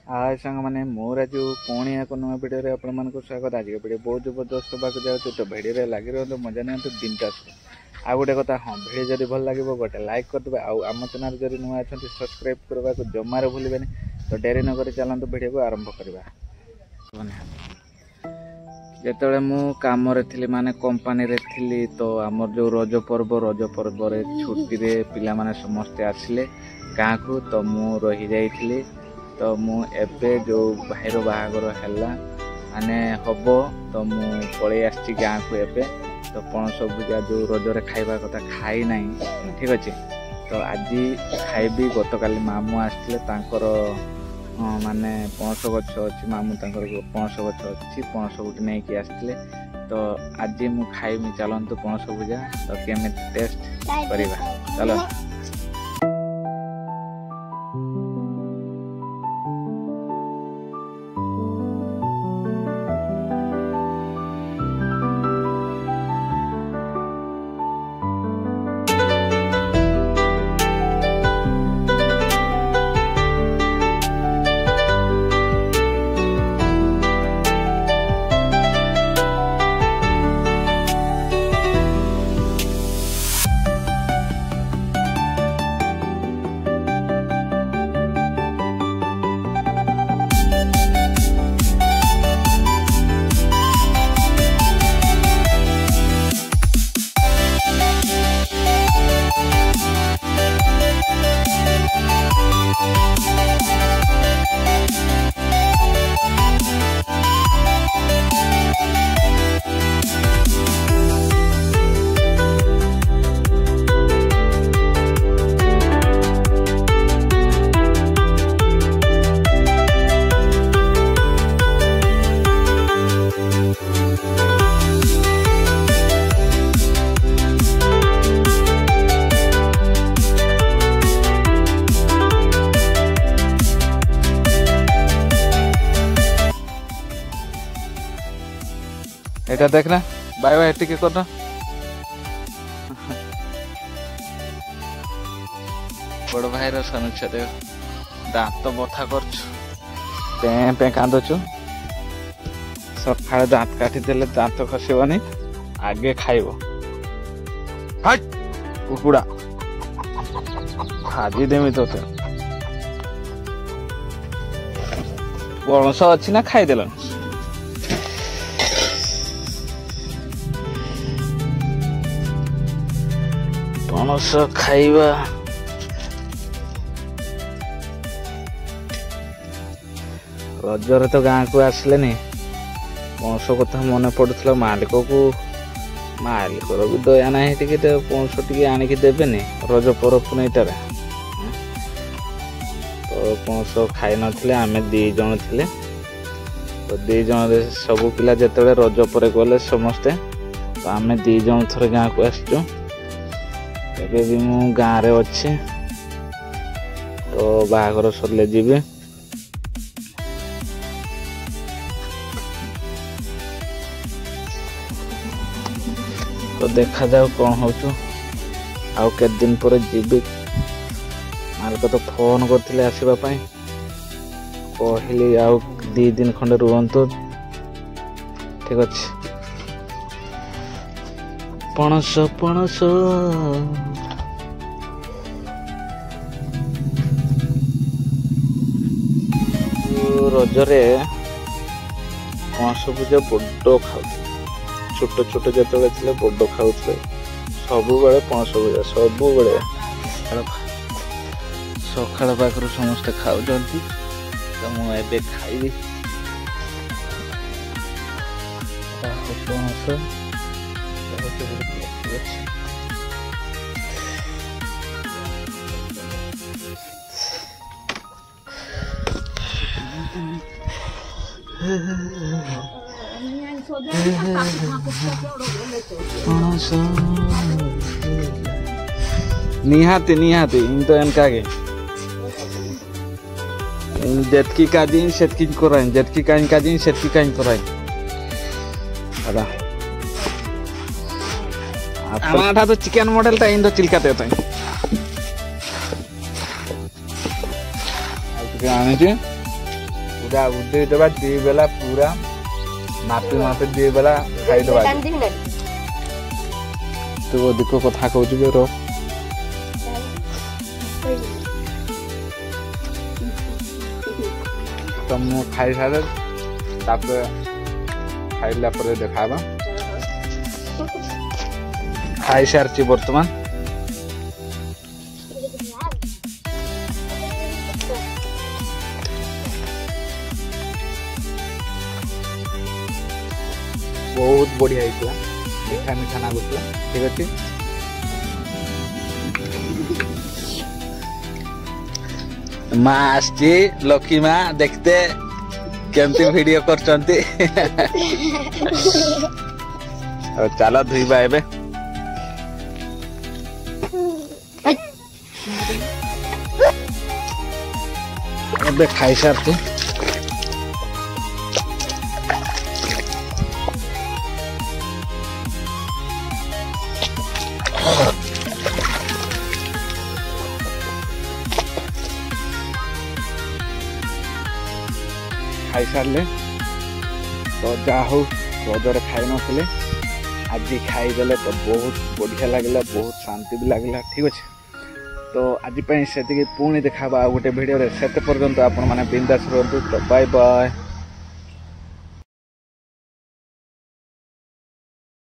हाय सांग मैंने मोर आज पुणी एक नुआ भिडियो आपण मानक स्वागत। आज भिडियो बहुत जबरदस्त होगा जाऊँ तो भिडियो लगी रहा मजा नहीं दिन टास आ गोटे कथा। हाँ भिडियो जब भल लगे गोटे लाइक करदे आम चैनल जब नुआ अच्छा सब्सक्राइब करने को जमार भूलें। तो डेरी नक चलते भिडियो को आरंभ करवा। जिते मुम माने कंपानी रे थी तो आमर जो रज पर्व छुट्टी रे पिला माने समस्ते आसिले गाँ को तो मु रही जाइली। तो मु एबे जो भाईर बाहागर है माने हम तो मु पलि आसी गाँ को एबे। तो पणस भुजा जो रजरे खाइबा कथा खाई नहीं ठीक अच्छे। तो आज खाइबी गतकाली मामू आसते माने पणस गछ अच्छी मामू पणस गछ अच्छी पणस गुटी नहीं कि आसते। तो आज मु खाइमी चलतु पणस भुजा। तो केमी टेस्ट करवा चलो। এটা দেখ না বাই বাই টিকে কর না। বড় ভাইর সমস্যা দেখ দাঁত বথা করছু পে কাঁদছু। সকালে দাঁত কাটি দেলে দাঁত খসিবনি আগে খাইব। হাট কুকুড়া ভাজি দেমি তোতে পଣସ ଅଛି ନା ଖାଇଦେଲ। पणस खाइबा रजरे तो गाँ को आसले पणस कथा मन पड़ुला मालिक को मालिकर भी दया ना पणस टी आणिकी देवे रज पर पुनईटार। तो पणस खाई नथिले आमे दी जण थिले। तो दी जण सब पिला जेतेबेले रज पर गले समस्ते तो आमे दी जण थरे गाँ को आसचु। एबे भी मु गाँ रे अच्छे तो बाहागर सरले जीवे। तो देखा जाओ कौन हो आउ के दिन पर जीवी। मालिक तो फोन करथिले आसीबा पई कहली आउ 2 दिन खंडे रुहंतु ठीक अच्छे। पणस पणस रजरे पणस भुजा बड़ खाऊ छोट छोट जिते थे बड़ खाऊ सब बेले पणस भुजा सब बेले सकाल पाखर समस्ते खाऊ। तो मुझे खाइबी पणस निहाती निहाती इन तो एनका जेतकी काजी सेतकी कराइन जेतकी काइन काजी सेतकी काइन कराइन अदा आमाठा तो चिकन मॉडल ता इन तो चिलकाते होता है आने जा दे देबा दी बेला पूरा मापी मापी दी बेला खाई देबा तो देखो कथा कहू बे रो तो मु खाई सारे तापर खाइला पर देखाबा खाई सारची वर्तमान बहुत बढ़िया होता मीठा मीठा नागुला ठीक अच्छे माँ आसची लकी माँ देखते केमती वीडियो करचंती चलो धुईबा एबे एबे खाई सारती खाई सारे तो जा हो रजरे खाई नथिले आज खाईदेले तो बहुत बढ़िया लगे बहुत शांति भी लगे ठीक अच्छे तो आज से पुणी देखा गोटे भिडियो से पर्यंत आपण मैंने बिंदास रुहतु तो बाय बाय।